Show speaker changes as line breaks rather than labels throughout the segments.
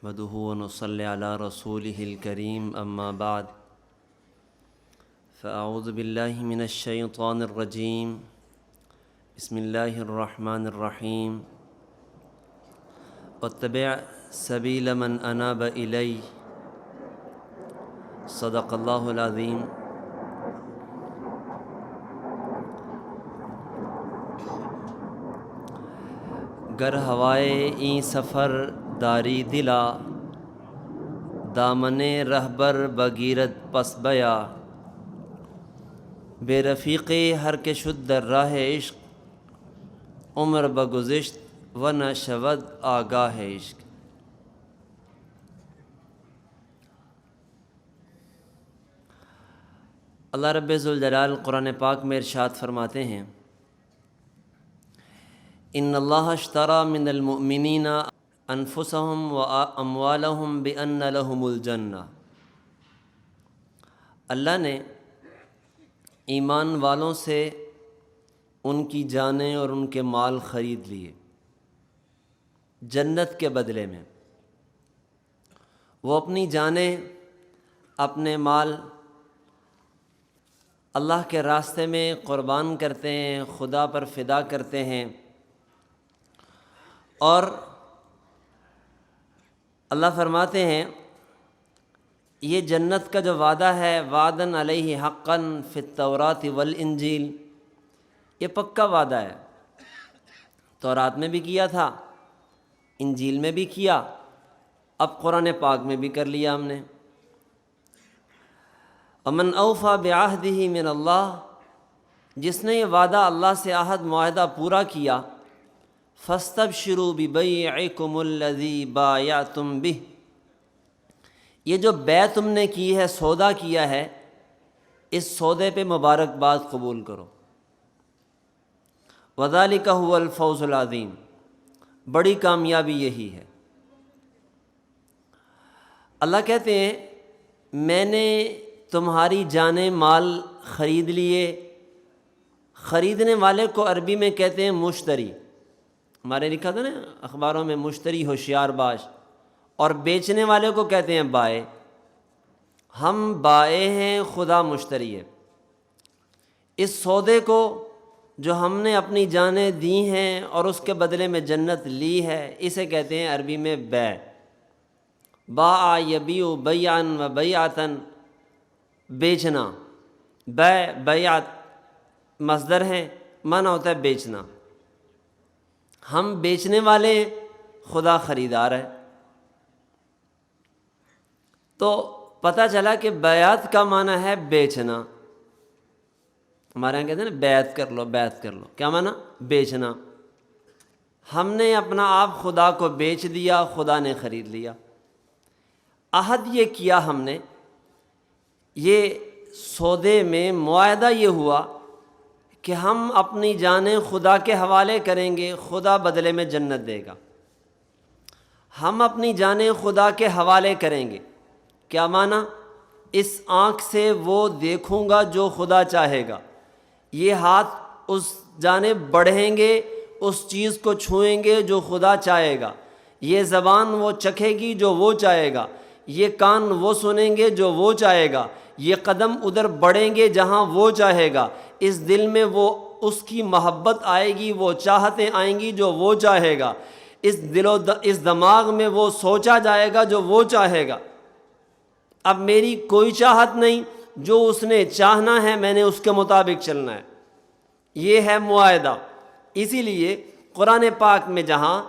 نحمده ونصلي على رسوله الكريم أما بعد فأعوذ بالله من الشيطان الرجيم بسم الله الرحمن الرحيم واتبع سبيل من أناب إلي صدق الله العظيم۔ گر ہوائے این سفر داری دلا دامن رہبر بگیرد پس بیا بے رفیقی ہر کے شد در راہ عشق عمر بگذشت و نہ شود آگاہ عشق۔ اللہ رب ذوالجلال قرآن پاک میں ارشاد فرماتے ہیں ان اللہ اشتری من المؤمنین انفسهم واموالهم بان لهم الجنہ، اللہ نے ایمان والوں سے ان کی جانیں اور ان کے مال خرید لیے جنت کے بدلے میں۔ وہ اپنی جانیں اپنے مال اللہ کے راستے میں قربان کرتے ہیں، خدا پر فدا کرتے ہیں، اور اللہ فرماتے ہیں یہ جنت کا جو وعدہ ہے وعدن علیہ حقاً فی التوراۃ والانجیل، یہ پکا وعدہ ہے، تورات میں بھی کیا تھا، انجیل میں بھی کیا، اب قرآن پاک میں بھی کر لیا ہم نے۔ ومن اوفی بعہدہ من اللہ، جس نے یہ وعدہ اللہ سے عہد معاہدہ پورا کیا، فاستبشروا ببیعکم الذی بایعتم بہ، یہ جو بیع تم نے کی ہے، سودا کیا ہے، اس سودے پہ مبارکباد قبول کرو۔ وذالک هو الفوز العظیم، بڑی کامیابی یہی ہے۔ اللہ کہتے ہیں میں نے تمہاری جانیں مال خرید لیے۔ خریدنے والے کو عربی میں کہتے ہیں مشتری، ہمارے لکھا تھا نا اخباروں میں مشتری ہوشیار باش، اور بیچنے والے کو کہتے ہیں بائے۔ ہم بائے ہیں، خدا مشتری ہے۔ اس سودے کو جو ہم نے اپنی جانیں دی ہیں اور اس کے بدلے میں جنت لی ہے، اسے کہتے ہیں عربی میں بیع۔ باع یبیع بیعا و بیعۃ، بیچنا، بیع بیعت مصدر ہیں، معنی ہوتا ہے بیچنا۔ ہم بیچنے والے، خدا خریدار ہے۔ تو پتہ چلا کہ بیعت کا معنی ہے بیچنا۔ ہمارے یہاں کہتے ہیں نا بیعت کر لو، بیعت کر لو، کیا معنی؟ بیچنا۔ ہم نے اپنا آپ خدا کو بیچ دیا، خدا نے خرید لیا۔ عہد یہ کیا ہم نے، یہ سودے میں معاہدہ یہ ہوا کہ ہم اپنی جانیں خدا کے حوالے کریں گے، خدا بدلے میں جنت دے گا۔ ہم اپنی جانیں خدا کے حوالے کریں گے، کیا معنی؟ اس آنکھ سے وہ دیکھوں گا جو خدا چاہے گا، یہ ہاتھ اس جانب بڑھیں گے، اس چیز کو چھوئیں گے جو خدا چاہے گا، یہ زبان وہ چکھے گی جو وہ چاہے گا، یہ کان وہ سنیں گے جو وہ چاہے گا، یہ قدم ادھر بڑھیں گے جہاں وہ چاہے گا، اس دل میں وہ اس کی محبت آئے گی، وہ چاہتیں آئیں گی جو وہ چاہے گا، اس دماغ میں وہ سوچا جائے گا جو وہ چاہے گا۔ اب میری کوئی چاہت نہیں، جو اس نے چاہنا ہے میں نے اس کے مطابق چلنا ہے۔ یہ ہے معاہدہ۔ اسی لیے قرآن پاک میں جہاں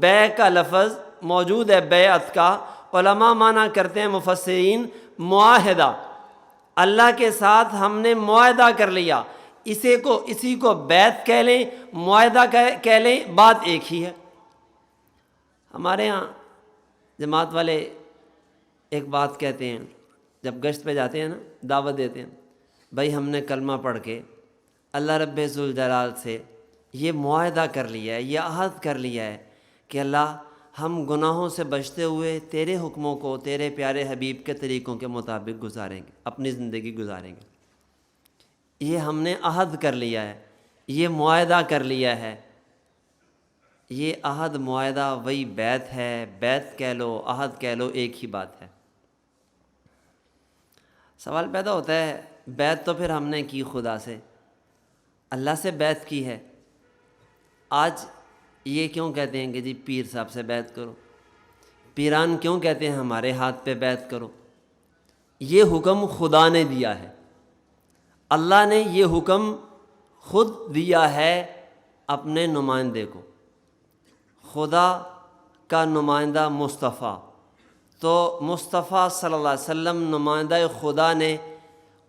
بیع کا لفظ موجود ہے، بیعت کا، علماء معنی کرتے ہیں مفسرین معاہدہ۔ اللہ کے ساتھ ہم نے معاہدہ کر لیا، اسی کو بیعت کہہ لیں، معاہدہ کہہ لیں، بات ایک ہی ہے۔ ہمارے ہاں جماعت والے ایک بات کہتے ہیں، جب گشت پہ جاتے ہیں نا، دعوت دیتے ہیں، بھائی ہم نے کلمہ پڑھ کے اللہ رب ذوالجلال سے یہ معاہدہ کر لیا ہے، یہ عہد کر لیا ہے کہ اللہ ہم گناہوں سے بچتے ہوئے تیرے حکموں کو، تیرے پیارے حبیب کے طریقوں کے مطابق گزاریں گے، اپنی زندگی گزاریں گے۔ یہ ہم نے عہد کر لیا ہے، یہ معاہدہ کر لیا ہے۔ یہ عہد معاہدہ وہی بیعت ہے، بیعت کہہ لو عہد کہہ لو ایک ہی بات ہے۔ سوال پیدا ہوتا ہے بیعت تو پھر ہم نے کی خدا سے، اللہ سے بیعت کی ہے، آج یہ کیوں کہتے ہیں کہ جی پیر صاحب سے بیعت کرو، پیران کیوں کہتے ہیں ہمارے ہاتھ پہ بیعت کرو؟ یہ حکم خدا نے دیا ہے، اللہ نے یہ حکم خود دیا ہے اپنے نمائندے کو۔ خدا کا نمائندہ مصطفیٰ، تو مصطفیٰ صلی اللہ علیہ وسلم نمائندہ خدا نے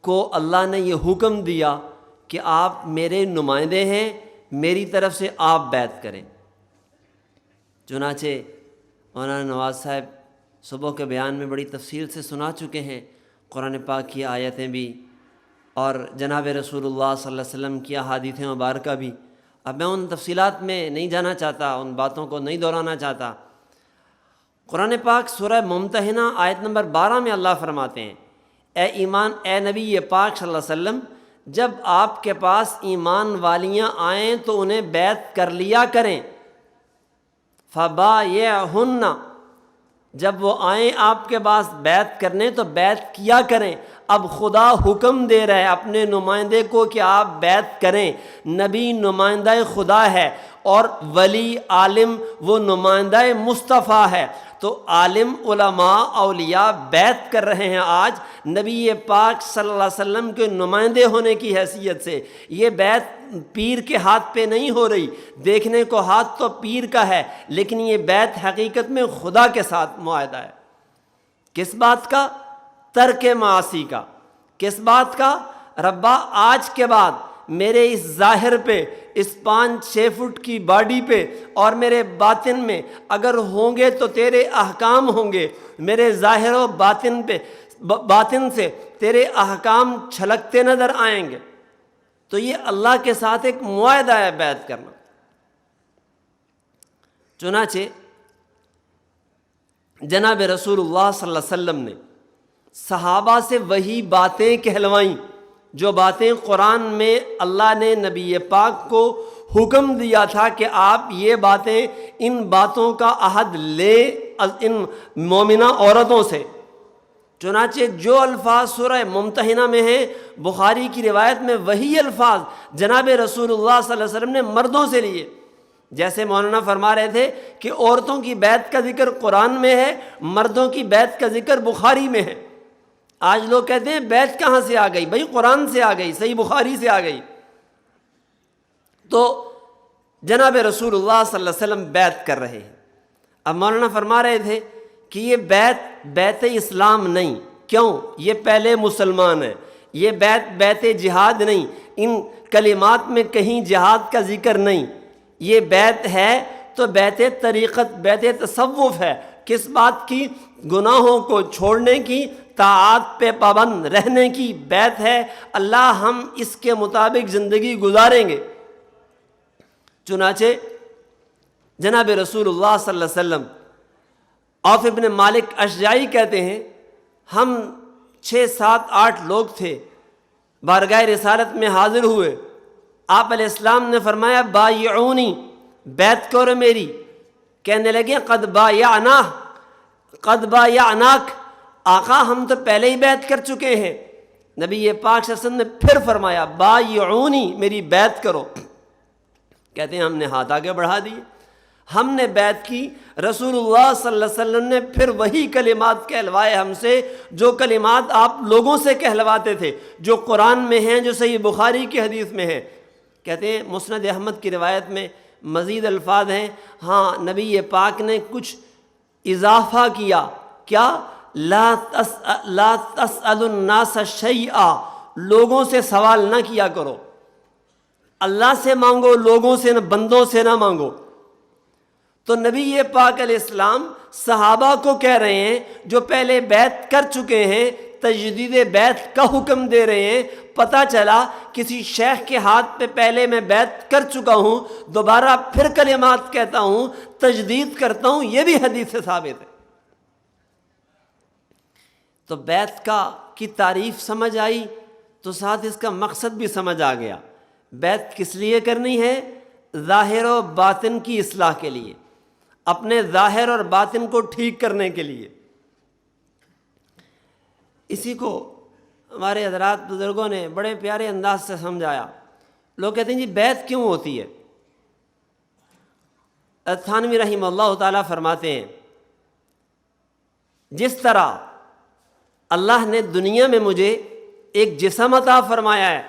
کو اللہ نے یہ حکم دیا کہ آپ میرے نمائندے ہیں، میری طرف سے آپ بیعت کریں۔ چنانچہ مولانا نواز صاحب صبح کے بیان میں بڑی تفصیل سے سنا چکے ہیں، قرآن پاک کی آیتیں بھی اور جناب رسول اللہ صلی اللہ علیہ وسلم کی احادیث مبارکہ بھی۔ اب میں ان تفصیلات میں نہیں جانا چاہتا، ان باتوں کو نہیں دہرانا چاہتا۔ قرآن پاک سورہ ممتحنہ آیت نمبر 12 میں اللہ فرماتے ہیں، اے نبی پاک صلی اللہ علیہ وسلم، جب آپ کے پاس ایمان والیاں آئیں تو انہیں بیعت کر لیا کریں۔ فبایعہن، جب وہ آئیں آپ کے پاس بیعت کرنے تو بیعت کیا کریں۔ اب خدا حکم دے رہا ہے اپنے نمائندے کو کہ آپ بیعت کریں۔ نبی نمائندہ خدا ہے اور ولی عالم وہ نمائندہ مصطفیٰ ہے، تو عالم علماء اولیاء بیعت کر رہے ہیں آج نبی پاک صلی اللہ علیہ وسلم کے نمائندے ہونے کی حیثیت سے۔ یہ بیعت پیر کے ہاتھ پہ نہیں ہو رہی، دیکھنے کو ہاتھ تو پیر کا ہے لیکن یہ بیعت حقیقت میں خدا کے ساتھ معاہدہ ہے۔ کس بات کا؟ ترک معاصی کا۔ کس بات کا؟ ربا آج کے بعد میرے اس ظاہر پہ، اس 5-6 فٹ کی باڈی پہ اور میرے باطن میں اگر ہوں گے تو تیرے احکام ہوں گے، میرے ظاہر و باطن سے تیرے احکام چھلکتے نظر آئیں گے۔ تو یہ اللہ کے ساتھ ایک معاہدہ ہے بیعت کرنا۔ چنانچہ جناب رسول اللہ صلی اللہ علیہ وسلم نے صحابہ سے وہی باتیں کہلوائیں جو باتیں قرآن میں اللہ نے نبی پاک کو حکم دیا تھا کہ آپ یہ باتیں، ان باتوں کا عہد لیں ان مومنہ عورتوں سے۔ چنانچہ جو الفاظ سورہ ممتحنہ میں ہیں، بخاری کی روایت میں وہی الفاظ جناب رسول اللہ صلی اللہ علیہ وسلم نے مردوں سے لیے۔ جیسے مولانا فرما رہے تھے کہ عورتوں کی بیعت کا ذکر قرآن میں ہے، مردوں کی بیعت کا ذکر بخاری میں ہے۔ آج لوگ کہتے ہیں بیعت کہاں سے آ گئی؟ بھائی قرآن سے آ گئی، صحیح بخاری سے آ گئی۔ تو جناب رسول اللہ صلی اللہ علیہ وسلم بیعت کر رہے ہیں۔ اب مولانا فرما رہے تھے کہ یہ بیعت اسلام نہیں۔ کیوں؟ یہ پہلے مسلمان ہیں، یہ بیعت جہاد نہیں، ان کلمات میں کہیں جہاد کا ذکر نہیں۔ یہ بیعت ہے تو بیعت طریقت، بیعت تصوف ہے۔ کس بات کی؟ گناہوں کو چھوڑنے کی، طاعات پہ پابند رہنے کی بیعت ہے۔ اللہ ہم اس کے مطابق زندگی گزاریں گے۔ چنانچہ جناب رسول اللہ صلی اللہ علیہ وسلم، عوف ابن مالک اشجعی کہتے ہیں، ہم 6-7-8 لوگ تھے، بارگاہ رسالت میں حاضر ہوئے۔ آپ علیہ السلام نے فرمایا بایعونی، بیعت کرو میری۔ کہنے لگے قد بایعناک، آقا ہم تو پہلے ہی بیعت کر چکے ہیں۔ نبی پاک صلی اللہ علیہ وسلم نے پھر فرمایا بایعونی، میری بیعت کرو۔ کہتے ہیں ہم نے ہاتھ آگے بڑھا دیے، ہم نے بیعت کی۔ رسول اللہ صلی اللہ علیہ وسلم نے پھر وہی کلمات کہلوائے ہم سے جو کلمات آپ لوگوں سے کہلواتے تھے، جو قرآن میں ہیں، جو صحیح بخاری کی حدیث میں ہیں۔ کہتے ہیں مسند احمد کی روایت میں مزید الفاظ ہیں، ہاں نبی پاک نے کچھ اضافہ کیا، کیا؟ لا تسألوا الناس شیئا، لوگوں سے سوال نہ کیا کرو، اللہ سے مانگو، لوگوں سے نہ، بندوں سے نہ مانگو۔ تو نبی پاک علیہ السلام صحابہ کو کہہ رہے ہیں جو پہلے بیعت کر چکے ہیں، تجدید بیعت کا حکم دے رہے ہیں۔ پتہ چلا کسی شیخ کے ہاتھ پہ پہلے میں بیعت کر چکا ہوں، دوبارہ پھر کلمات کہتا ہوں، تجدید کرتا ہوں، یہ بھی حدیث سے ثابت ہے۔ تو بیعت کی تعریف سمجھ آئی تو ساتھ اس کا مقصد بھی سمجھ آ گیا۔ بیعت کس لیے کرنی ہے؟ ظاہر و باطن کی اصلاح کے لیے، اپنے ظاہر اور باطن کو ٹھیک کرنے کے لیے۔ اسی کو ہمارے حضرات بزرگوں نے بڑے پیارے انداز سے سمجھایا۔ لوگ کہتے ہیں جی بیعت کیوں ہوتی ہے؟ تھانوی رحمہ اللہ تعالیٰ فرماتے ہیں جس طرح اللہ نے دنیا میں مجھے ایک جسم عطا فرمایا ہے،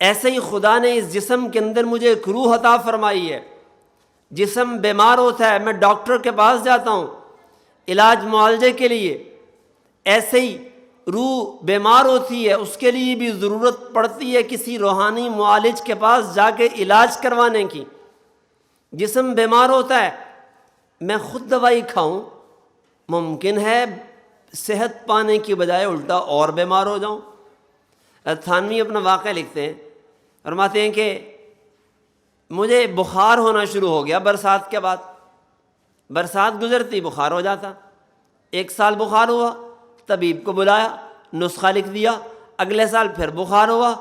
ایسے ہی خدا نے اس جسم کے اندر مجھے ایک روح عطا فرمائی ہے۔ جسم بیمار ہوتا ہے، میں ڈاکٹر کے پاس جاتا ہوں علاج معالجے کے لیے، ایسے ہی روح بیمار ہوتی ہے، اس کے لیے بھی ضرورت پڑتی ہے کسی روحانی معالج کے پاس جا کے علاج کروانے کی۔ جسم بیمار ہوتا ہے، میں خود دوائی کھاؤں، ممکن ہے صحت پانے کی بجائے الٹا اور بیمار ہو جاؤں۔ تھانوی اپنا واقعہ لکھتے ہیں، فرماتے ہیں کہ مجھے بخار ہونا شروع ہو گیا برسات کے بعد، برسات گزرتی بخار ہو جاتا، 1 سال بخار ہوا، طبیب کو بلایا، نسخہ لکھ دیا، اگلے سال پھر بخار ہوا،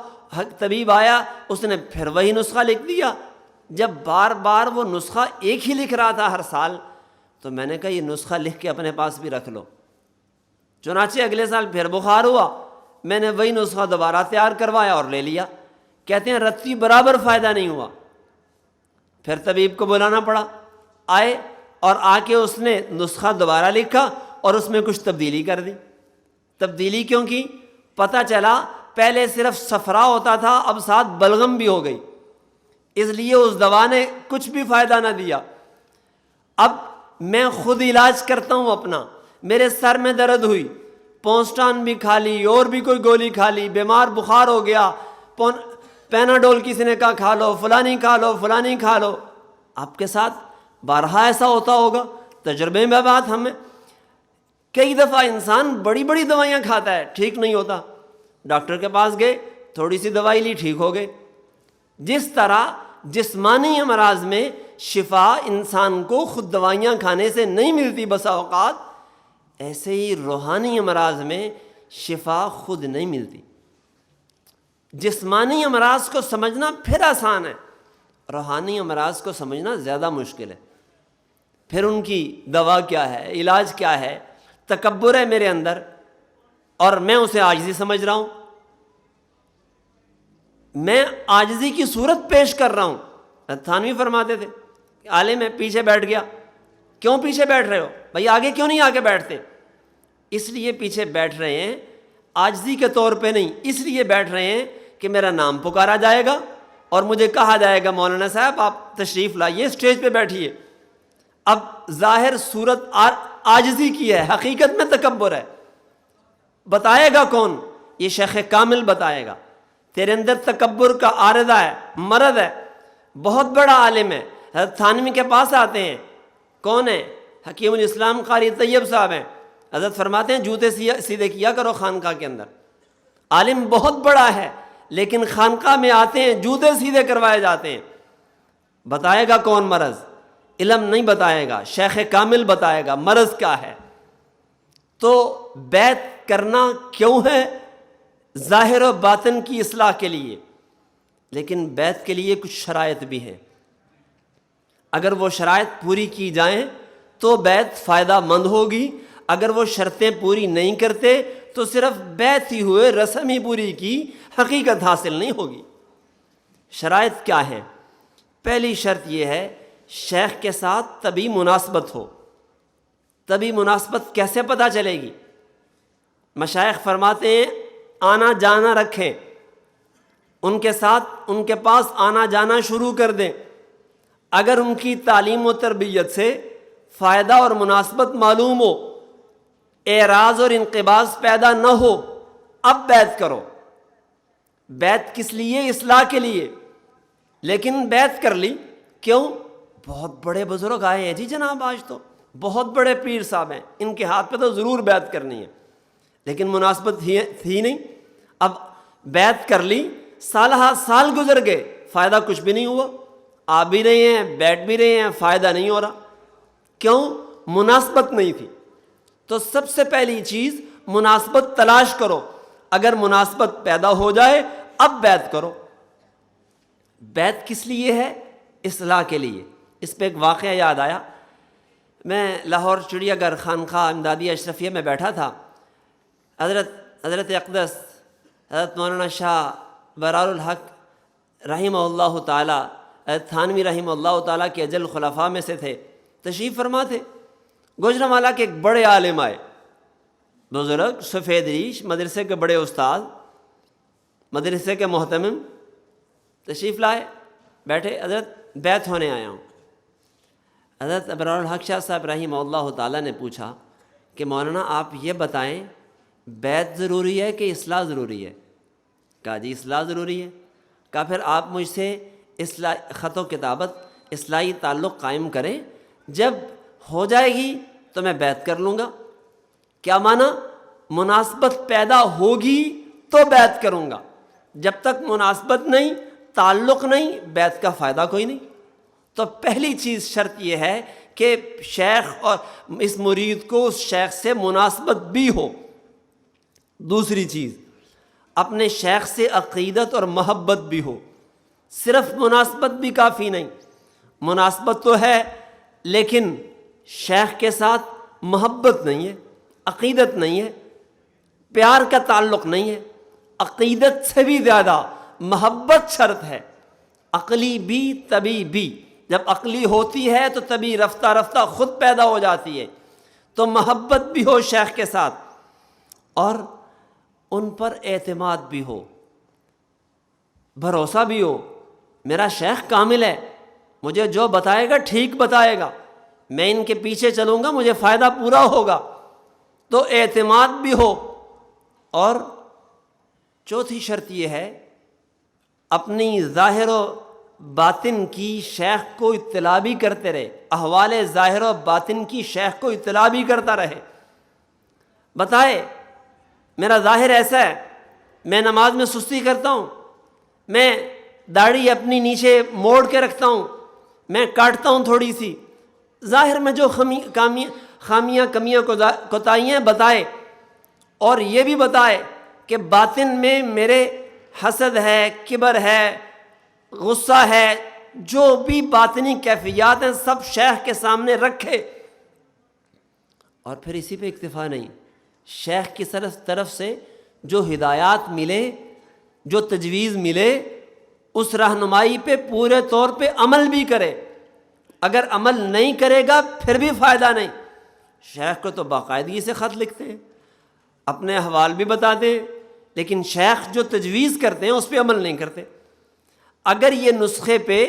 طبیب آیا، اس نے پھر وہی نسخہ لکھ دیا۔ جب بار بار وہ نسخہ ایک ہی لکھ رہا تھا ہر سال، تو میں نے کہا یہ نسخہ لکھ کے اپنے پاس بھی رکھ لو۔ چنانچہ اگلے سال پھر بخار ہوا، میں نے وہی نسخہ دوبارہ تیار کروایا اور لے لیا۔ کہتے ہیں رتی برابر فائدہ نہیں ہوا، پھر طبیب کو بلانا پڑا، آئے اور آ کے اس نے نسخہ دوبارہ لکھا اور اس میں کچھ تبدیلی کر دی۔ تبدیلی کیوں کی؟ پتہ چلا پہلے صرف صفرا ہوتا تھا، اب ساتھ بلغم بھی ہو گئی، اس لیے اس دوا نے کچھ بھی فائدہ نہ دیا۔ اب میں خود علاج کرتا ہوں اپنا، میرے سر میں درد ہوئی، پونسٹان بھی کھا لی اور بھی کوئی گولی کھا لی، بیمار بخار ہو گیا، پیناڈول کسی نے کہا کھا لو، فلانی کھا لو، فلانی کھا لو۔ آپ کے ساتھ بارہا ایسا ہوتا ہوگا، تجربے میں بات ہمیں کئی دفعہ انسان بڑی بڑی دوائیاں کھاتا ہے، ٹھیک نہیں ہوتا، ڈاکٹر کے پاس گئے، تھوڑی سی دوائی لی، ٹھیک ہو گئے۔ جس طرح جسمانی امراض میں شفا انسان کو خود دوائیاں کھانے سے نہیں ملتی بسا اوقات، ایسے ہی روحانی امراض میں شفا خود نہیں ملتی۔ جسمانی امراض کو سمجھنا پھر آسان ہے، روحانی امراض کو سمجھنا زیادہ مشکل ہے۔ پھر ان کی دوا کیا ہے، علاج کیا ہے؟ تکبر ہے میرے اندر اور میں اسے عاجزی سمجھ رہا ہوں، میں عاجزی کی صورت پیش کر رہا ہوں۔ تھانوی فرماتے تھے کہ عالم ہے پیچھے بیٹھ گیا، کیوں پیچھے بیٹھ رہے ہو بھائی، آگے کیوں نہیں آگے بیٹھتے؟ اس لیے پیچھے بیٹھ رہے ہیں، عاجزی کے طور پہ نہیں، اس لیے بیٹھ رہے ہیں کہ میرا نام پکارا جائے گا اور مجھے کہا جائے گا مولانا صاحب آپ تشریف لائیے، اسٹیج پہ بیٹھیے۔ اب ظاہر صورت عاجزی کی ہے، حقیقت میں تکبر ہے۔ بتائے گا کون؟ یہ شیخ کامل بتائے گا۔ تیرے اندر تکبر کا عارضہ ہے، مرض ہے، بہت بڑا عالم ہے۔ حضرت تھانوی کے پاس آتے ہیں، کون ہے؟ حکیم الاسلام قاری طیب صاحب ہیں۔ حضرت فرماتے ہیں جوتے سیدھے کیا کرو خانقاہ کے اندر۔ عالم بہت بڑا ہے لیکن خانقاہ میں آتے ہیں جوتے سیدھے کروائے جاتے ہیں۔ بتائے گا کون مرض؟ علم نہیں بتائے گا، شیخ کامل بتائے گا مرض کیا ہے۔ تو بیعت کرنا کیوں ہے؟ ظاہر و باطن کی اصلاح کے لیے، لیکن بیعت کے لیے کچھ شرائط بھی ہیں۔ اگر وہ شرائط پوری کی جائیں تو بیعت فائدہ مند ہوگی، اگر وہ شرطیں پوری نہیں کرتے تو صرف بیعت ہی ہوئے، رسم ہی پوری کی، حقیقت حاصل نہیں ہوگی۔ شرائط کیا ہیں؟ پہلی شرط یہ ہے شیخ کے ساتھ طبی مناسبت ہو۔ طبی مناسبت کیسے پتہ چلے گی؟ مشائخ فرماتے ہیں آنا جانا رکھیں، ان کے ساتھ ان کے پاس آنا جانا شروع کر دیں۔ اگر ان کی تعلیم و تربیت سے فائدہ اور مناسبت معلوم ہو، اعراض اور انقباض پیدا نہ ہو، اب بیعت کرو۔ بیعت کس لیے؟ اصلاح کے لیے۔ لیکن بیعت کر لی، کیوں؟ بہت بڑے بزرگ آئے ہیں جی جناب، آج تو بہت بڑے پیر صاحب ہیں، ان کے ہاتھ پہ تو ضرور بیعت کرنی ہے، لیکن مناسبت تھی نہیں۔ اب بیعت کر لی، سالہ سال گزر گئے، فائدہ کچھ بھی نہیں ہوا، آ بھی رہے ہیں بیٹھ بھی رہے ہیں، فائدہ نہیں ہو رہا۔ کیوں؟ مناسبت نہیں تھی۔ تو سب سے پہلی چیز مناسبت تلاش کرو، اگر مناسبت پیدا ہو جائے اب بیعت کرو۔ بیعت کس لیے ہے؟ اصلاح کے لیے۔ اس پہ ایک واقعہ یاد آیا، میں لاہور چڑیا گھر خانقاہ امدادیہ اشرفیہ میں بیٹھا تھا، حضرت اقدس حضرت مولانا شاہ برار الحق رحمہ اللہ تعالیٰ، حضرت تھانوی رحمہ اللہ تعالیٰ کے اجل خلفاء میں سے تھے، تشریف فرما تھے۔ گوجرانوالہ کے ایک بڑے عالم آئے، بزرگ سفید ریش، مدرسے کے بڑے استاد، مدرسے کے محتمم، تشریف لائے، بیٹھے، حضرت بیعت ہونے آیا ہوں۔ حضرت برار الحق شاہ صاحب رحمہ اللہ تعالیٰ نے پوچھا کہ مولانا آپ یہ بتائیں بیعت ضروری ہے کہ اصلاح ضروری ہے؟ کہا جی اصلاح ضروری ہے۔ کہا پھر آپ مجھ سے اصلاح خط و کتابت اصلاحی تعلق قائم کریں، جب ہو جائے گی تو میں بیعت کر لوں گا۔ کیا معنی؟ مناسبت پیدا ہوگی تو بیعت کروں گا، جب تک مناسبت نہیں، تعلق نہیں، بیعت کا فائدہ کوئی نہیں۔ تو پہلی چیز شرط یہ ہے کہ شیخ اور اس مرید کو اس شیخ سے مناسبت بھی ہو۔ دوسری چیز، اپنے شیخ سے عقیدت اور محبت بھی ہو۔ صرف مناسبت بھی کافی نہیں، مناسبت تو ہے لیکن شیخ کے ساتھ محبت نہیں ہے، عقیدت نہیں ہے، پیار کا تعلق نہیں ہے۔ عقیدت سے بھی زیادہ محبت شرط ہے، عقلی بھی طبی بھی۔ جب عقلی ہوتی ہے تو طبی رفتہ رفتہ خود پیدا ہو جاتی ہے۔ تو محبت بھی ہو شیخ کے ساتھ، اور ان پر اعتماد بھی ہو، بھروسہ بھی ہو۔ میرا شیخ کامل ہے، مجھے جو بتائے گا ٹھیک بتائے گا، میں ان کے پیچھے چلوں گا، مجھے فائدہ پورا ہوگا۔ تو اعتماد بھی ہو۔ اور چوتھی شرط یہ ہے، اپنی ظاہر و باطن کی شیخ کو اطلاع بھی کرتے رہے، احوال ظاہر و باطن کی شیخ کو اطلاع بھی کرتا رہے، بتائے میرا ظاہر ایسا ہے، میں نماز میں سستی کرتا ہوں، میں داڑھی اپنی نیچے موڑ کے رکھتا ہوں، میں کاٹتا ہوں تھوڑی سی، ظاہر میں جو خامیاں کمیاں کوتاہیاں بتائے، اور یہ بھی بتائے کہ باطن میں میرے حسد ہے، کبر ہے، غصہ ہے، جو بھی باطنی کیفیات ہیں سب شیخ کے سامنے رکھے۔ اور پھر اسی پہ اکتفا نہیں، شیخ کی طرف سے جو ہدایات ملے، جو تجویز ملے، اس رہنمائی پہ پورے طور پہ عمل بھی کرے۔ اگر عمل نہیں کرے گا پھر بھی فائدہ نہیں۔ شیخ کو تو باقاعدگی سے خط لکھتے ہیں، اپنے احوال بھی بتاتے ہیں، لیکن شیخ جو تجویز کرتے ہیں اس پہ عمل نہیں کرتے۔ اگر یہ نسخے پہ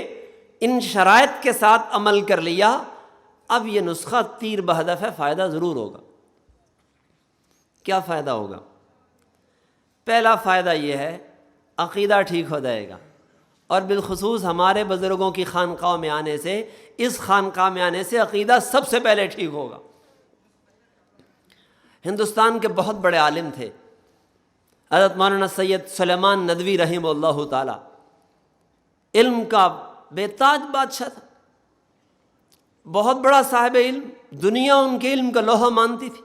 ان شرائط کے ساتھ عمل کر لیا، اب یہ نسخہ تیر بہدف ہے، فائدہ ضرور ہوگا۔ کیا فائدہ ہوگا؟ پہلا فائدہ یہ ہے، عقیدہ ٹھیک ہو جائے گا، اور بالخصوص ہمارے بزرگوں کی خانقاہ میں آنے سے، اس خانقاہ میں آنے سے عقیدہ سب سے پہلے ٹھیک ہوگا۔ ہندوستان کے بہت بڑے عالم تھے حضرت مولانا سید سلیمان ندوی رحمہ اللہ تعالی، علم کا بے تاج بادشاہ تھا، بہت بڑا صاحب علم، دنیا ان کے علم کا لوہا مانتی تھی،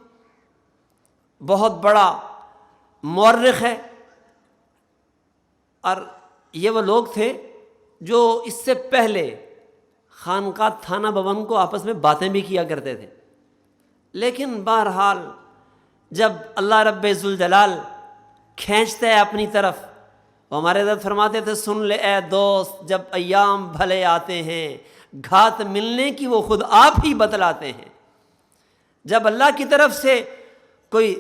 بہت بڑا مورخ ہے۔ اور یہ وہ لوگ تھے جو اس سے پہلے خانقاہ تھانہ بھون کو آپس میں باتیں بھی کیا کرتے تھے، لیکن بہرحال جب اللہ رب ذوالجلال کھینچتا ہے اپنی طرف، وہ ہمارے حضرت فرماتے تھے، سن لے اے دوست جب ایام بھلے آتے ہیں، گھات ملنے کی وہ خود آپ ہی بتلاتے ہیں۔ جب اللہ کی طرف سے کوئی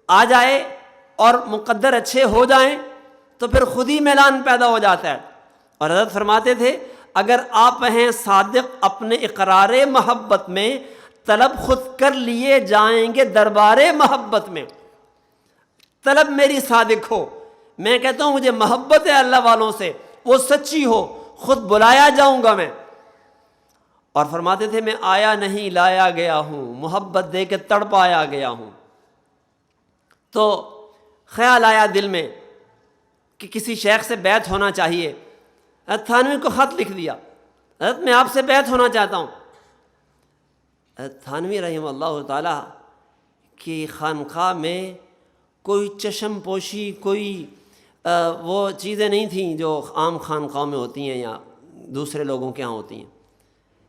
آ جائے اور مقدر اچھے ہو جائیں تو پھر خود ہی میلان پیدا ہو جاتا ہے۔ اور حضرت فرماتے تھے، اگر آپ ہیں صادق اپنے اقرار محبت میں، طلب خود کر لیے جائیں گے دربار محبت میں۔ طلب میری صادق ہو، میں کہتا ہوں مجھے محبت ہے اللہ والوں سے، وہ سچی ہو، خود بلایا جاؤں گا میں۔ اور فرماتے تھے، میں آیا نہیں لایا گیا ہوں، محبت دے کے تڑپایا گیا ہوں۔ تو خیال آیا دل میں کہ کسی شیخ سے بیعت ہونا چاہیے، حضرت تھانوی کو خط لکھ دیا، حضرت میں آپ سے بیعت ہونا چاہتا ہوں۔ حضرت تھانوی رحمہ اللہ تعالیٰ کی خانقاہ میں کوئی چشم پوشی، کوئی وہ چیزیں نہیں تھیں جو عام خانقاہوں میں ہوتی ہیں، یا دوسرے لوگوں کے ہاں ہوتی ہیں.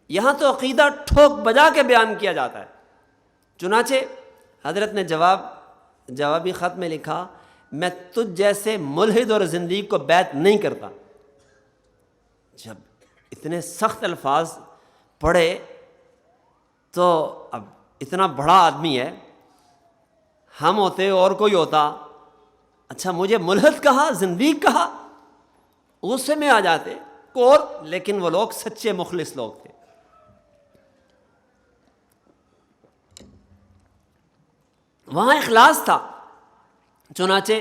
یہاں تو عقیدہ ٹھوک بجا کے بیان کیا جاتا ہے. چنانچہ حضرت نے جوابی خط میں لکھا، میں تجھ جیسے ملحد اور زندیق کو بیعت نہیں کرتا. جب اتنے سخت الفاظ پڑھے تو اب اتنا بڑا آدمی ہے، ہم ہوتے اور کوئی ہوتا، اچھا مجھے ملحد کہا، زندیق کہا، غصے میں آ جاتے اور لیکن وہ لوگ سچے مخلص لوگ تھے. وہاں اخلاص تھا. چنانچہ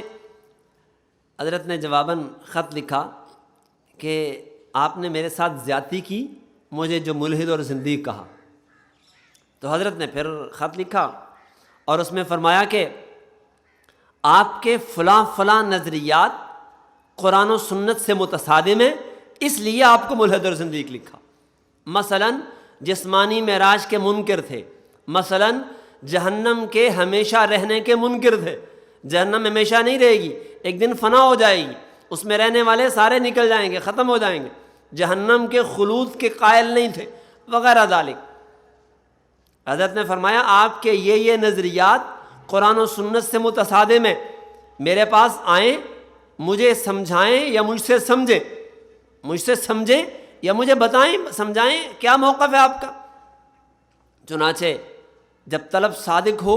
حضرت نے جواباً خط لکھا کہ آپ نے میرے ساتھ زیادتی کی، مجھے جو ملحد اور زندیق کہا. تو حضرت نے پھر خط لکھا اور اس میں فرمایا کہ آپ کے فلاں فلاں نظریات قرآن و سنت سے متصادم ہیں، اس لیے آپ کو ملحد اور زندیق لکھا. مثلاً جسمانی معراج کے منکر تھے، مثلاً جہنم کے ہمیشہ رہنے کے منکر تھے. جہنم ہمیشہ نہیں رہے گی، ایک دن فنا ہو جائے گی، اس میں رہنے والے سارے نکل جائیں گے، ختم ہو جائیں گے. جہنم کے خلود کے قائل نہیں تھے وغیرہ ذالک. حضرت نے فرمایا آپ کے یہ نظریات قرآن و سنت سے متصادم ہیں، میرے پاس آئیں، مجھے سمجھائیں یا مجھ سے سمجھیں، مجھ سے سمجھیں یا مجھے بتائیں، سمجھائیں کیا موقف ہے آپ کا. چنانچہ جب طلب صادق ہو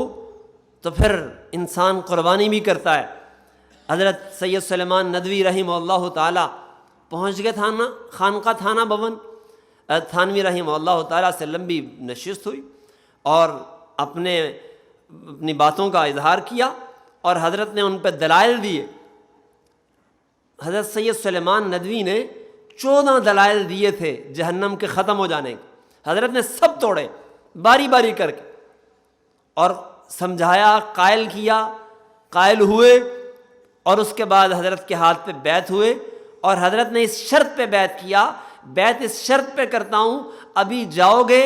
تو پھر انسان قربانی بھی کرتا ہے. حضرت سید سلیمان ندوی رحمہ اللہ تعالیٰ پہنچ گئے خانقاہ تھانہ بھون. تھانوی رحمہ اللہ تعالیٰ سے لمبی نشست ہوئی اور اپنی باتوں کا اظہار کیا اور حضرت نے ان پہ دلائل دیے. حضرت سید سلیمان ندوی نے 14 دلائل دیے تھے جہنم کے ختم ہو جانے کے. حضرت نے سب توڑے باری باری کر کے اور سمجھایا، قائل کیا، قائل ہوئے اور اس کے بعد حضرت کے ہاتھ پہ بیعت ہوئے. اور حضرت نے اس شرط پہ بیعت کیا، بیعت اس شرط پہ کرتا ہوں، ابھی جاؤ گے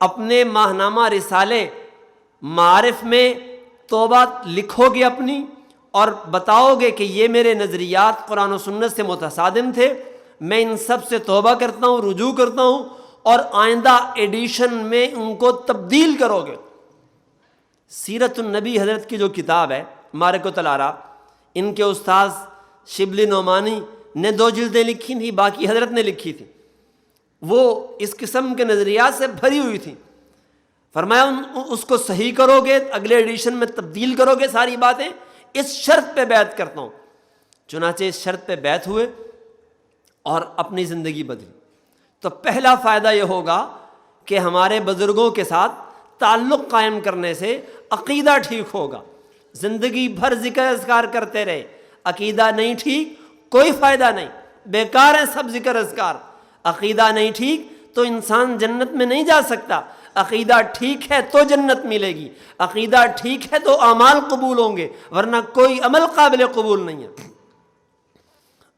اپنے ماہنامہ رسالے معارف میں توبہ لکھو گے اپنی اور بتاؤ گے کہ یہ میرے نظریات قرآن و سنت سے متصادم تھے، میں ان سب سے توبہ کرتا ہوں، رجوع کرتا ہوں اور آئندہ ایڈیشن میں ان کو تبدیل کرو گے. سیرت النبی حضرت کی جو کتاب ہے مارکۃ الآراء، ان کے استاذ شبلی نعمانی نے 2 جلدیں لکھی تھیں، باقی حضرت نے لکھی تھی. وہ اس قسم کے نظریات سے بھری ہوئی تھیں. فرمایا اس کو صحیح کرو گے، اگلے ایڈیشن میں تبدیل کرو گے ساری باتیں، اس شرط پہ بیعت کرتا ہوں. چنانچہ اس شرط پہ بیعت ہوئے اور اپنی زندگی بدلی. تو پہلا فائدہ یہ ہوگا کہ ہمارے بزرگوں کے ساتھ تعلق قائم کرنے سے عقیدہ ٹھیک ہوگا. زندگی بھر ذکر اذکار کرتے رہے، عقیدہ نہیں ٹھیک کوئی فائدہ نہیں، بیکار ہے سب ذکر اذکار. عقیدہ نہیں ٹھیک تو انسان جنت میں نہیں جا سکتا. عقیدہ ٹھیک ہے تو جنت ملے گی، عقیدہ ٹھیک ہے تو اعمال قبول ہوں گے، ورنہ کوئی عمل قابل قبول نہیں ہے.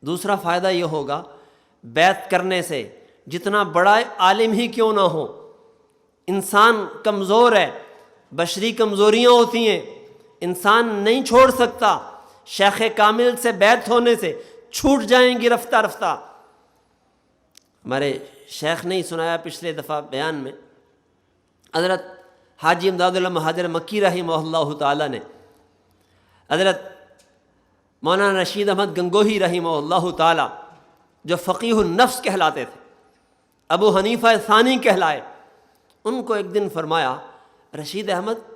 دوسرا فائدہ یہ ہوگا بیعت کرنے سے، جتنا بڑا عالم ہی کیوں نہ ہو، انسان کمزور ہے، بشری کمزوریاں ہوتی ہیں، انسان نہیں چھوڑ سکتا. شیخ کامل سے بیعت ہونے سے چھوٹ جائیں گی رفتہ رفتہ. ہمارے شیخ نے ہی سنایا پچھلے دفعہ بیان میں، حضرت حاجی امداد اللہ مہاجر مکی رحمہ اللہ تعالیٰ نے حضرت مولانا رشید احمد گنگوہی رحمہ اللہ تعالیٰ جو فقیہ النفس کہلاتے تھے، ابو حنیفہ ثانی کہلائے، ان کو ایک دن فرمایا رشید احمد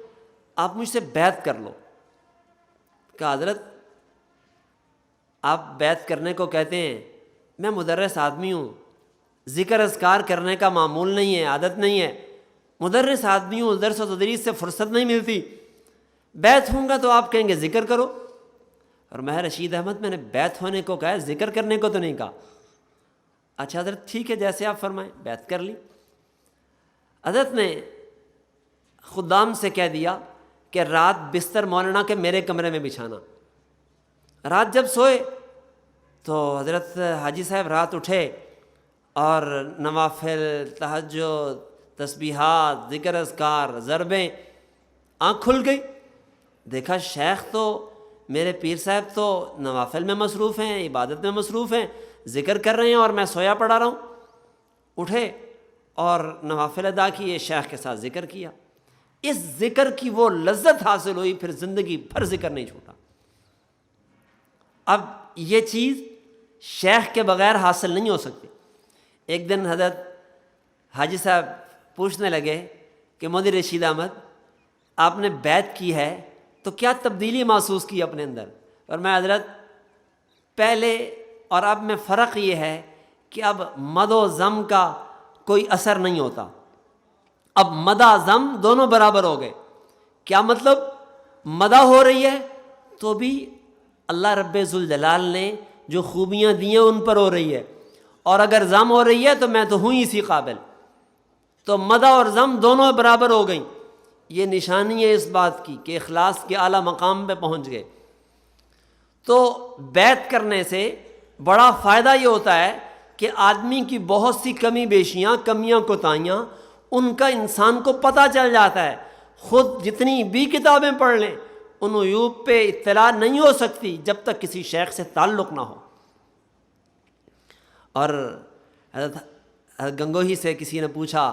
آپ مجھ سے بیعت کر لو. کہا حضرت آپ بیعت کرنے کو کہتے ہیں، میں مدرس آدمی ہوں، ذکر اذکار کرنے کا معمول نہیں ہے، عادت نہیں ہے، مدرس آدمی ہوں، درس و تدریس سے فرصت نہیں ملتی، بیعت ہوں گا تو آپ کہیں گے ذکر کرو. اور میں رشید احمد میں نے بیعت ہونے کو کہا ہے، ذکر کرنے کو تو نہیں کہا. اچھا حضرت ٹھیک ہے جیسے آپ فرمائیں. بیعت کر لی. حضرت نے خدام سے کہہ دیا کہ رات بستر مولانا کے میرے کمرے میں بچھانا. رات جب سوئے تو حضرت حاجی صاحب رات اٹھے اور نوافل، تہجد، تسبیحات، ذکر اذکار، ضربیں، آنکھ کھل گئی. دیکھا شیخ تو میرے پیر صاحب تو نوافل میں مصروف ہیں، عبادت میں مصروف ہیں، ذکر کر رہے ہیں اور میں سویا پڑا رہا ہوں. اٹھے اور نوافل ادا کیے، شیخ کے ساتھ ذکر کیا، اس ذکر کی وہ لذت حاصل ہوئی، پھر زندگی بھر ذکر نہیں چھوٹا۔ اب یہ چیز شیخ کے بغیر حاصل نہیں ہو سکتی۔ ایک دن حضرت حاجی صاحب پوچھنے لگے کہ مودی رشید احمد، آپ نے بیعت کی ہے تو کیا تبدیلی محسوس کی اپنے اندر؟ اور میں حضرت پہلے اور اب میں فرق یہ ہے کہ اب مد و ضم کا کوئی اثر نہیں ہوتا، اب مدہ ضم دونوں برابر ہو گئے۔ کیا مطلب؟ مدہ ہو رہی ہے تو بھی اللہ رب ذوالجلال نے جو خوبیاں دی ہیں ان پر ہو رہی ہے، اور اگر ضم ہو رہی ہے تو میں تو ہوں ہی اسی قابل، تو مدہ اور ضم دونوں برابر ہو گئیں۔ یہ نشانی ہے اس بات کی کہ اخلاص کے اعلیٰ مقام پہ پہنچ گئے۔ تو بیعت کرنے سے بڑا فائدہ یہ ہوتا ہے کہ آدمی کی بہت سی کمی بیشیاں، کمیاں کوتاہیاں، ان کا انسان کو پتہ چل جاتا ہے۔ خود جتنی بھی کتابیں پڑھ لیں ان عیوب پہ اطلاع نہیں ہو سکتی جب تک کسی شیخ سے تعلق نہ ہو۔ اور حضرت گنگوہی سے کسی نے پوچھا،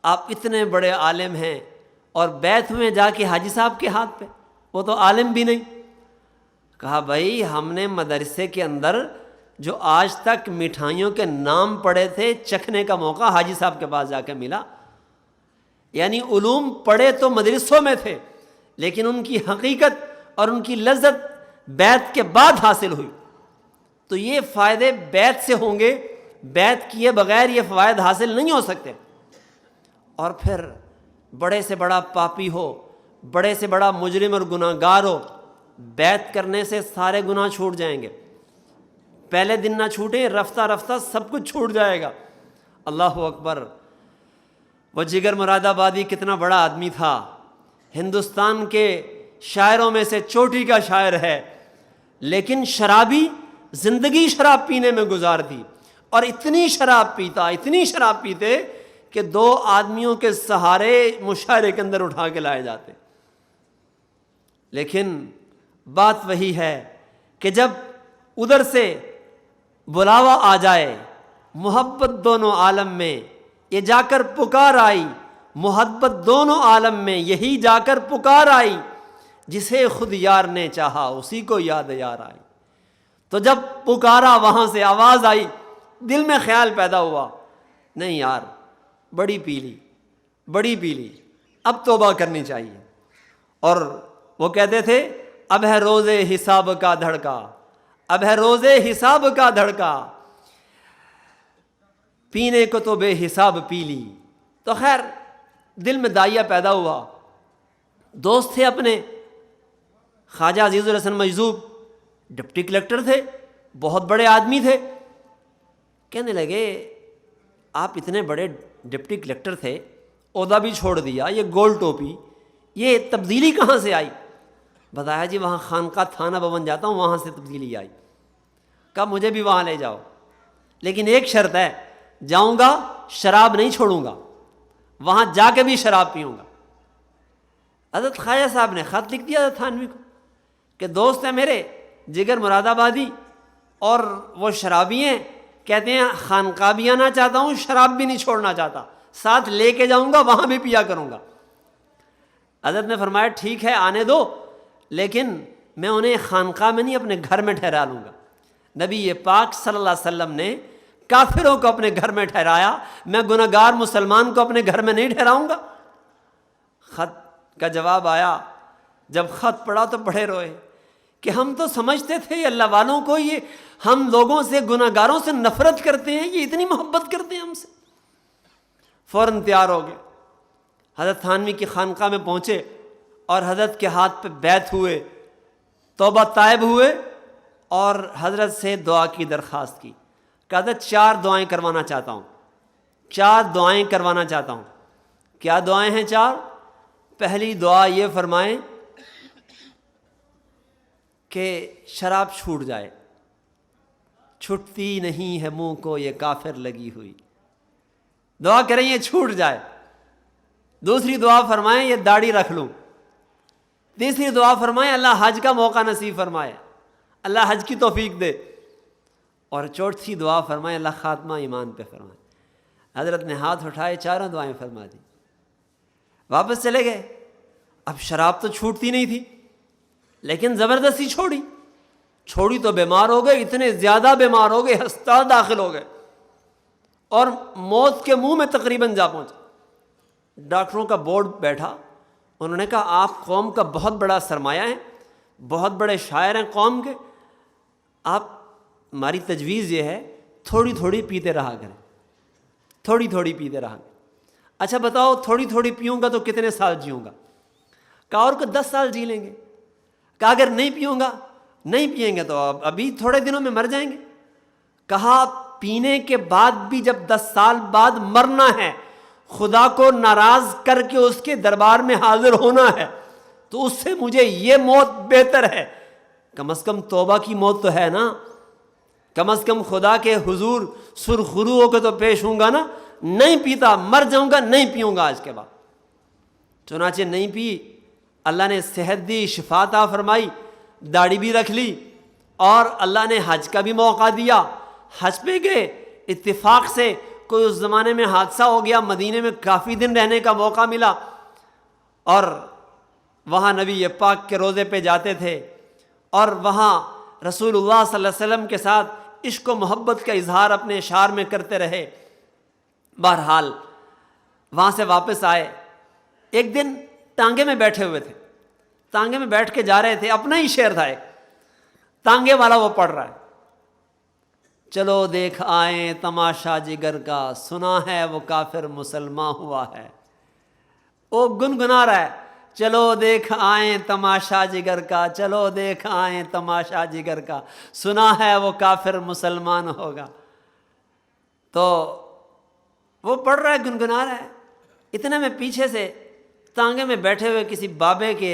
آپ اتنے بڑے عالم ہیں اور بیعت میں جا کے حاجی صاحب کے ہاتھ پہ، وہ تو عالم بھی نہیں۔ کہا بھائی ہم نے مدرسے کے اندر جو آج تک مٹھائیوں کے نام پڑے تھے، چکھنے کا موقع حاجی صاحب کے پاس جا کے ملا۔ یعنی علوم پڑھے تو مدرسوں میں تھے، لیکن ان کی حقیقت اور ان کی لذت بیعت کے بعد حاصل ہوئی۔ تو یہ فائدے بیعت سے ہوں گے، بیعت کیے بغیر یہ فوائد حاصل نہیں ہو سکتے۔ اور پھر بڑے سے بڑا پاپی ہو، بڑے سے بڑا مجرم اور گناہ گار ہو، بیعت کرنے سے سارے گناہ چھوٹ جائیں گے۔ پہلے دن نہ چھوٹیں، رفتہ رفتہ سب کچھ چھوٹ جائے گا۔ اللہ اکبر۔ وہ جگر مراد آبادی کتنا بڑا آدمی تھا، ہندوستان کے شاعروں میں سے چوٹی کا شاعر ہے، لیکن شرابی، زندگی شراب پینے میں گزار دی، اور اتنی شراب پیتا، اتنی شراب پیتے کہ 2 آدمیوں کے سہارے مشاعرے کے اندر اٹھا کے لائے جاتے۔ لیکن بات وہی ہے کہ جب ادھر سے بلاوا آ جائے، محبت دونوں عالم میں یہ جا کر پکار آئی، محبت دونوں عالم میں یہی جا کر پکار آئی، جسے خود یار نے چاہا اسی کو یاد یار آئی۔ تو جب پکارا وہاں سے آواز آئی، دل میں خیال پیدا ہوا، نہیں یار بڑی پی لی، بڑی پی لی، اب توبہ کرنی چاہیے۔ اور وہ کہتے تھے اب ہے روز حساب کا دھڑکا، اب ہے روز حساب کا دھڑکا، پینے کو تو بے حساب پی لی۔ تو خیر دل میں دائیا پیدا ہوا۔ دوست تھے اپنے خواجہ عزیز الحسن مجذوب، ڈپٹی کلکٹر تھے، بہت بڑے آدمی تھے۔ کہنے لگے آپ اتنے بڑے ڈپٹی کلکٹر تھے، عہدہ بھی چھوڑ دیا، یہ گول ٹوپی، یہ تبدیلی کہاں سے آئی؟ بتایا جی وہاں خانقاہ تھانہ بھون جاتا ہوں، وہاں سے تبدیلی آئی۔ کہا مجھے بھی وہاں لے جاؤ، لیکن ایک شرط ہے، جاؤں گا شراب نہیں چھوڑوں گا، وہاں جا کے بھی شراب پیوں گا۔ حضرت خواجہ صاحب نے خط لکھ دیا حضرت تھانوی کو کہ دوست ہے میرے جگر مراد آبادی اور وہ شرابی ہیں، کہتے ہیں خانقاہ بھی آنا چاہتا ہوں، شراب بھی نہیں چھوڑنا چاہتا، ساتھ لے کے جاؤں گا، وہاں بھی پیا کروں گا۔ حضرت نے فرمایا ٹھیک ہے آنے دو، لیکن میں انہیں خانقاہ میں نہیں اپنے گھر میں ٹھہرا لوں گا۔ نبی پاک صلی اللہ علیہ وسلم نے کافروں کو اپنے گھر میں ٹھہرایا، میں گناہ گار مسلمان کو اپنے گھر میں نہیں ٹھہراؤں گا۔ خط کا جواب آیا، جب خط پڑھا تو بڑے روئے کہ ہم تو سمجھتے تھے یہ اللہ والوں کو، یہ ہم لوگوں سے گناہ گاروں سے نفرت کرتے ہیں، یہ اتنی محبت کرتے ہیں ہم سے۔ فوراً تیار ہو گئے، حضرت تھانوی کی خانقاہ میں پہنچے اور حضرت کے ہاتھ پہ بیعت ہوئے، توبہ طائب ہوئے اور حضرت سے دعا کی درخواست کی کہ حضرت 4 دعائیں کروانا چاہتا ہوں، 4 دعائیں کروانا چاہتا ہوں۔ کیا دعائیں ہیں 4؟ پہلی دعا یہ فرمائیں کہ شراب چھوٹ جائے، چھٹتی نہیں ہے منہ کو یہ کافر لگی ہوئی، دعا کریں یہ چھوٹ جائے۔ دوسری دعا فرمائیں یہ داڑھی رکھ لوں۔ تیسری دعا فرمائیں اللہ حج کا موقع نصیب فرمائے، اللہ حج کی توفیق دے۔ اور چوتھی دعا فرمائیں اللہ خاتمہ ایمان پہ فرمائے۔ حضرت نے ہاتھ اٹھائے، چاروں دعائیں فرما دی، واپس چلے گئے۔ اب شراب تو چھوٹتی نہیں تھی، لیکن زبردستی چھوڑی تو بیمار ہو گئے، اتنے زیادہ بیمار ہو گئے، ہسپتال داخل ہو گئے اور موت کے منہ میں تقریباً جا پہنچے۔ ڈاکٹروں کا بورڈ بیٹھا، انہوں نے کہا آپ قوم کا بہت بڑا سرمایہ ہیں، بہت بڑے شاعر ہیں قوم کے، آپ ہماری تجویز یہ ہے تھوڑی تھوڑی پیتے رہا کریں، تھوڑی تھوڑی پیتے رہا کریں۔ اچھا بتاؤ تھوڑی تھوڑی پیوں گا تو کتنے سال جیوں گا؟ کہا اور کو 10 سال جی لیں گے۔ کہا اگر نہیں پیوں گا، نہیں پئیں گے تو ابھی تھوڑے دنوں میں مر جائیں گے۔ کہا پینے کے بعد بھی جب 10 سال بعد مرنا ہے، خدا کو ناراض کر کے اس کے دربار میں حاضر ہونا ہے، تو اس سے مجھے یہ موت بہتر ہے۔ کم از کم توبہ کی موت تو ہے نا، کم از کم خدا کے حضور سرخرو ہو کے تو پیش ہوں گا نا۔ نہیں پیتا، مر جاؤں گا، نہیں پیوں گا آج کے بعد۔ چنانچہ نہیں پی، اللہ نے صحت دی، شفا عطا فرمائی، داڑھی بھی رکھ لی، اور اللہ نے حج کا بھی موقع دیا۔ حج پہ گئے، اتفاق سے کوئی اس زمانے میں حادثہ ہو گیا، مدینے میں کافی دن رہنے کا موقع ملا، اور وہاں نبی پاک کے روضے پہ جاتے تھے، اور وہاں رسول اللہ صلی اللہ علیہ وسلم کے ساتھ عشق و محبت کا اظہار اپنے اشعار میں کرتے رہے۔ بہرحال وہاں سے واپس آئے، ایک دن ٹانگے میں بیٹھے ہوئے تھے، تانگے میں بیٹھ کے جا رہے تھے، اپنا ہی شعر تھا ایک، تانگے والا وہ پڑھ رہا ہے، چلو دیکھ آئیں تماشا جگر کا، سنا ہے وہ کافر مسلمان ہوا ہے۔ وہ گنگنا رہا ہے، چلو دیکھ آئیں تماشا جگر کا، چلو دیکھ آئیں تماشا جگر کا، سنا ہے وہ کافر مسلمان ہوگا۔ تو وہ پڑھ رہا ہے، گنگنا رہا ہے، اتنے میں پیچھے سے تانگے میں بیٹھے ہوئے کسی بابے کے،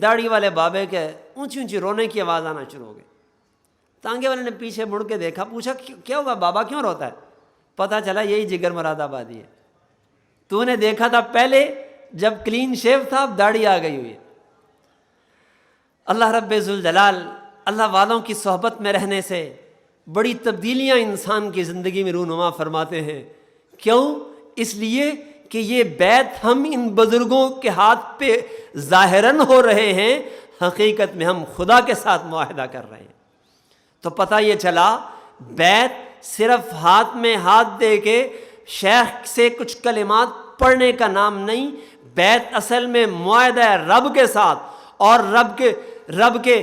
داڑھی والے بابے کے اونچی اونچی رونے کی آواز آنا شروع ہو گئی۔ تانگے والے نے پیچھے مڑ کے دیکھا، پوچھا کیا ہوا بابا، کیوں روتا ہے؟ پتہ چلا یہی جگر مراد آبادی ہے، تو نے دیکھا تھا پہلے جب کلین شیو تھا، اب داڑھی آ گئی ہوئی ہے۔ اللہ رب ذوالجلال اللہ والوں کی صحبت میں رہنے سے بڑی تبدیلیاں انسان کی زندگی میں رونما فرماتے ہیں۔ کیوں؟ اس لیے کہ یہ بیعت ہم ان بزرگوں کے ہاتھ پہ ظاہراً ہو رہے ہیں، حقیقت میں ہم خدا کے ساتھ معاہدہ کر رہے ہیں۔ تو پتہ یہ چلا بیعت صرف ہاتھ میں ہاتھ دے کے شیخ سے کچھ کلمات پڑھنے کا نام نہیں، بیعت اصل میں معاہدہ ہے رب کے ساتھ، اور رب کے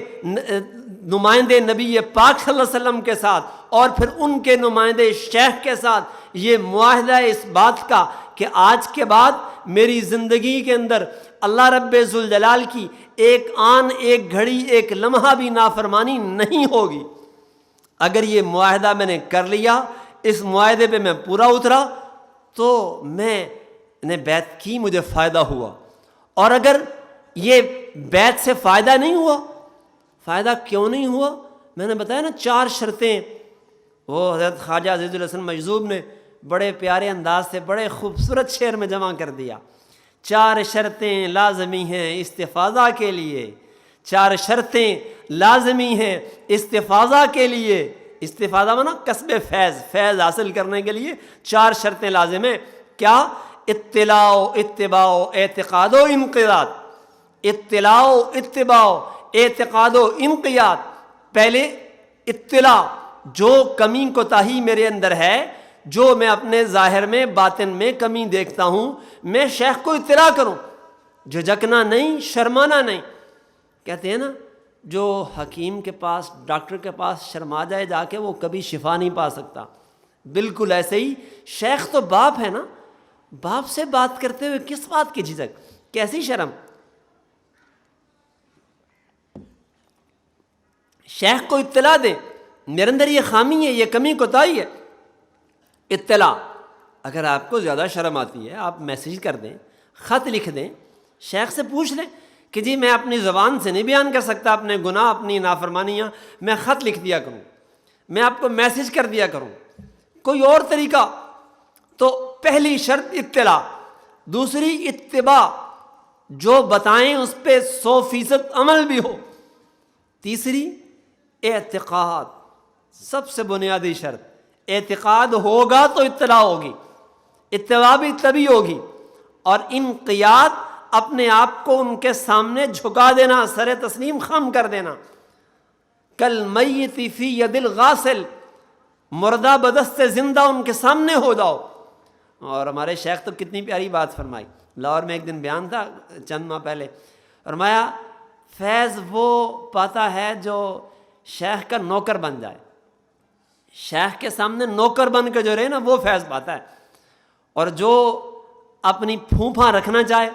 نمائندے نبی پاک صلی اللہ علیہ وسلم کے ساتھ، اور پھر ان کے نمائندے شیخ کے ساتھ۔ یہ معاہدہ ہے اس بات کا کہ آج کے بعد میری زندگی کے اندر اللہ رب ذوالجلال کی ایک آن، ایک گھڑی، ایک لمحہ بھی نافرمانی نہیں ہوگی۔ اگر یہ معاہدہ میں نے کر لیا، اس معاہدے پہ میں پورا اترا، تو میں نے بیعت کی، مجھے فائدہ ہوا۔ اور اگر یہ بیعت سے فائدہ نہیں ہوا، فائدہ کیوں نہیں ہوا؟ میں نے بتایا نا 4 شرطیں، وہ حضرت خواجہ عزیز الحسن مجذوب نے بڑے پیارے انداز سے بڑے خوبصورت شعر میں جمع کر دیا۔ 4 شرطیں لازمی ہیں استفاضہ کے لیے، 4 شرطیں لازمی ہیں استفاضہ کے لیے۔ استفاضہ مانا کسب فیض حاصل کرنے کے لیے 4 شرطیں لازم ہیں۔ کیا؟ اطلاع و اتباع و اعتقاد و انقیاد۔ اطلاع و اتباع و اعتقاد و انقیاد۔ پہلے اطلاع، جو کمی کوتاہی میرے اندر ہے، جو میں اپنے ظاہر میں باطن میں کمی دیکھتا ہوں، میں شیخ کو اطلاع کروں، جھجکنا نہیں، شرمانا نہیں۔ کہتے ہیں نا جو حکیم کے پاس، ڈاکٹر کے پاس شرما جائے جا کے، وہ کبھی شفا نہیں پا سکتا۔ بالکل ایسے ہی شیخ تو باپ ہے نا، باپ سے بات کرتے ہوئے کس بات کی جھجک، کیسی شرم؟ شیخ کو اطلاع دیں، میرے اندر یہ خامی ہے، یہ کمی کوتاہی ہے۔ اطلاع، اگر آپ کو زیادہ شرم آتی ہے، آپ میسیج کر دیں، خط لکھ دیں، شیخ سے پوچھ لیں کہ جی میں اپنی زبان سے نہیں بیان کر سکتا اپنے گناہ، اپنی نافرمانیاں، میں خط لکھ دیا کروں، میں آپ کو میسیج کر دیا کروں، کوئی اور طریقہ۔ تو پہلی شرط اطلاع، دوسری اتباع، جو بتائیں اس پہ 100% عمل بھی ہو، تیسری اعتقاد، سب سے بنیادی شرط، اعتقاد ہوگا تو اطلاع ہوگی، اتباع بھی تبھی ہوگی، اور انقیاد اپنے آپ کو ان کے سامنے جھکا دینا، سر تسلیم خم کر دینا. کل میت فی ید الغاسل، مردہ بدست زندہ ان کے سامنے ہو جاؤ. اور ہمارے شیخ تو کتنی پیاری بات فرمائی. لاہور میں ایک دن بیان تھا چند ماہ پہلے، فرمایا فیض وہ پاتا ہے جو شیخ کا نوکر بن جائے. شیخ کے سامنے نوکر بن کے جو رہے نا وہ فیض پاتا ہے. اور جو اپنی پھوپھا رکھنا چاہے،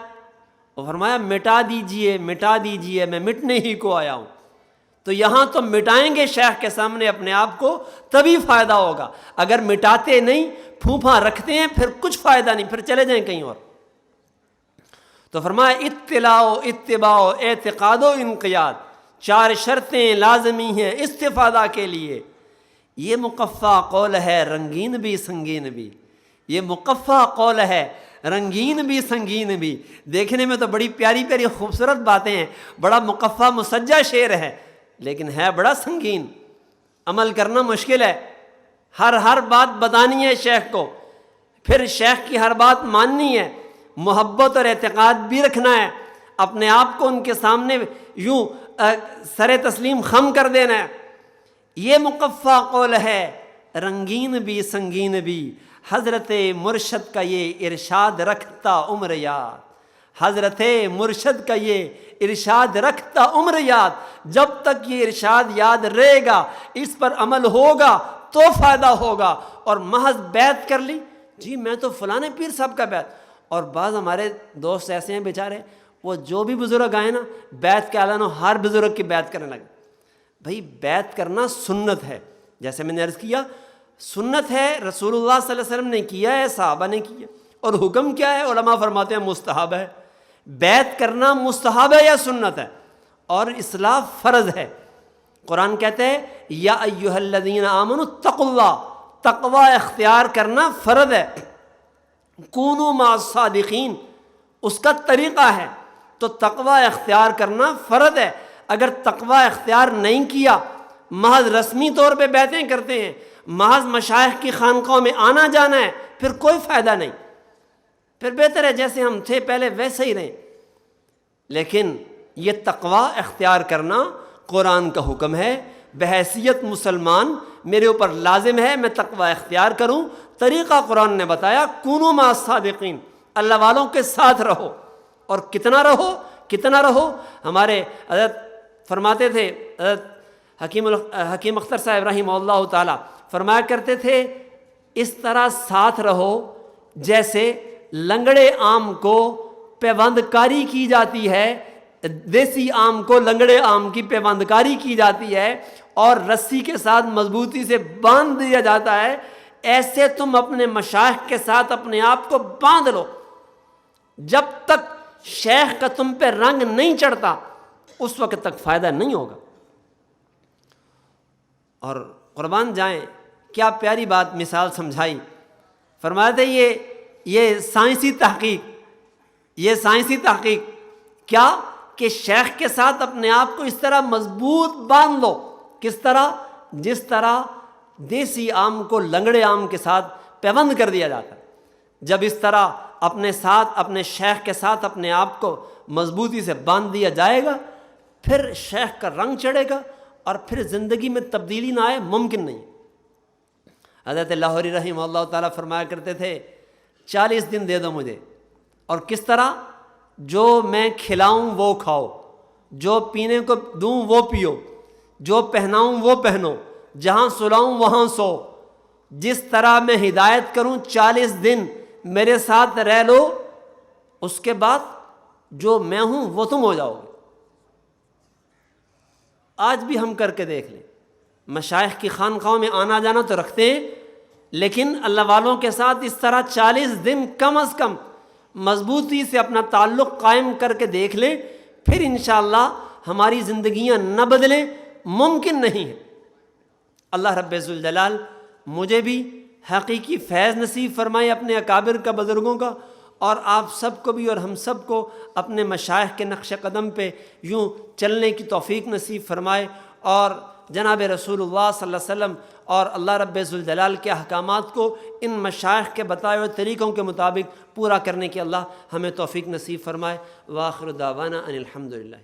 وہ فرمایا مٹا دیجئے مٹا دیجئے، میں مٹنے ہی کو آیا ہوں. تو یہاں تو مٹائیں گے شیخ کے سامنے اپنے آپ کو تبھی فائدہ ہوگا. اگر مٹاتے نہیں، پھوپھا رکھتے ہیں، پھر کچھ فائدہ نہیں، پھر چلے جائیں کہیں اور. تو فرمایا اطلاع و اتباع و اعتقاد و انقیاد، 4 شرطیں لازمی ہیں استفادہ کے لیے. یہ مقفع قول ہے رنگین بھی سنگین بھی، یہ مقفع قول ہے رنگین بھی سنگین بھی. دیکھنے میں تو بڑی پیاری پیاری خوبصورت باتیں ہیں، بڑا مقفع مسجع شعر ہے، لیکن ہے بڑا سنگین. عمل کرنا مشکل ہے. ہر بات بتانی ہے شیخ کو، پھر شیخ کی ہر بات ماننی ہے، محبت اور اعتقاد بھی رکھنا ہے، اپنے آپ کو ان کے سامنے یوں سر تسلیم خم کر دینا ہے. یہ مقفع قول ہے رنگین بھی سنگین بھی، حضرت مرشد کا یہ ارشاد رکھتا عمر یاد. حضرت مرشد کا یہ ارشاد رکھتا عمر یاد. جب تک یہ ارشاد یاد رہے گا، اس پر عمل ہوگا تو فائدہ ہوگا. اور محض بیعت کر لی، جی میں تو فلاں پیر صاحب کا بیعت. اور بعض ہمارے دوست ایسے ہیں بیچارے، وہ جو بھی بزرگ آئے نا بیعت کے اعلان ہر بزرگ کی بیعت کرنے لگے. بھائی بیعت کرنا سنت ہے، جیسے میں نے عرض کیا سنت ہے، رسول اللہ صلی اللہ علیہ وسلم نے کیا ہے، صحابہ نے کیا. اور حکم کیا ہے؟ علماء فرماتے ہیں مستحب ہے. بیعت کرنا مستحب ہے یا سنت ہے؟ اور اصلاح فرض ہے. قرآن کہتے ہیں یا ایھا الذین آمنوا اتقوا اللہ، تقوی اختیار کرنا فرض ہے. کونوا مع الصادقین اس کا طریقہ ہے. تو تقوی اختیار کرنا فرض ہے. اگر تقوی اختیار نہیں کیا، محض رسمی طور پہ بیعتیں کرتے ہیں، محض مشائخ کی خانقاہوں میں آنا جانا ہے، پھر کوئی فائدہ نہیں. پھر بہتر ہے جیسے ہم تھے پہلے ویسے ہی رہیں. لیکن یہ تقوی اختیار کرنا قرآن کا حکم ہے. بحیثیت مسلمان میرے اوپر لازم ہے میں تقوی اختیار کروں. طریقہ قرآن نے بتایا کونوا مع الصادقین، اللہ والوں کے ساتھ رہو. اور کتنا رہو. ہمارے حضرت فرماتے تھے، حضرت حکیم اختر صاحب رحمہ اللہ تعالی فرمایا کرتے تھے اس طرح ساتھ رہو جیسے لنگڑے آم کو پیوند کاری کی جاتی ہے، دیسی آم کو لنگڑے آم کی پیوند کاری کی جاتی ہے اور رسی کے ساتھ مضبوطی سے باندھ دیا جاتا ہے. ایسے تم اپنے مشائخ کے ساتھ اپنے آپ کو باندھ لو. جب تک شیخ کا تم پہ رنگ نہیں چڑھتا اس وقت تک فائدہ نہیں ہوگا. اور قربان جائیں کیا پیاری بات مثال سمجھائی. فرماتے یہ سائنسی تحقیق کیا کہ شیخ کے ساتھ اپنے آپ کو اس طرح مضبوط باندھ لو. کس طرح؟ جس طرح دیسی آم کو لنگڑے آم کے ساتھ پیوند کر دیا جاتا ہے. جب اس طرح اپنے شیخ کے ساتھ اپنے آپ کو مضبوطی سے باندھ دیا جائے گا، پھر شیخ کا رنگ چڑھے گا اور پھر زندگی میں تبدیلی نہ آئے ممکن نہیں. حضرت لاہوری رحمہ اللہ تعالیٰ فرمایا کرتے تھے 40 دن دے دو مجھے. اور کس طرح؟ جو میں کھلاؤں وہ کھاؤ، جو پینے کو دوں وہ پیو، جو پہناؤں وہ پہنو، جہاں سلاؤں وہاں سو. جس طرح میں ہدایت کروں 40 دن میرے ساتھ رہ لو، اس کے بعد جو میں ہوں وہ تم ہو جاؤ گے. آج بھی ہم کر کے دیکھ لیں. مشائخ کی خانقاہوں میں آنا جانا تو رکھتے ہیں، لیکن اللہ والوں کے ساتھ اس طرح 40 دن کم از کم مضبوطی سے اپنا تعلق قائم کر کے دیکھ لیں، پھر انشاءاللہ ہماری زندگیاں نہ بدلیں ممکن نہیں ہے. اللہ رب ذوالجلال مجھے بھی حقیقی فیض نصیب فرمائے اپنے اکابر کا، بزرگوں کا، اور آپ سب کو بھی اور ہم سب کو اپنے مشائخ کے نقش قدم پہ یوں چلنے کی توفیق نصیب فرمائے. اور جناب رسول اللہ صلی اللہ علیہ وسلم اور اللہ رب ذوالجلال کے احکامات کو ان مشائخ کے بتائے ہوئے طریقوں کے مطابق پورا کرنے کی اللہ ہمیں توفیق نصیب فرمائے۔ وآخر دعوانا ان الحمد للہ۔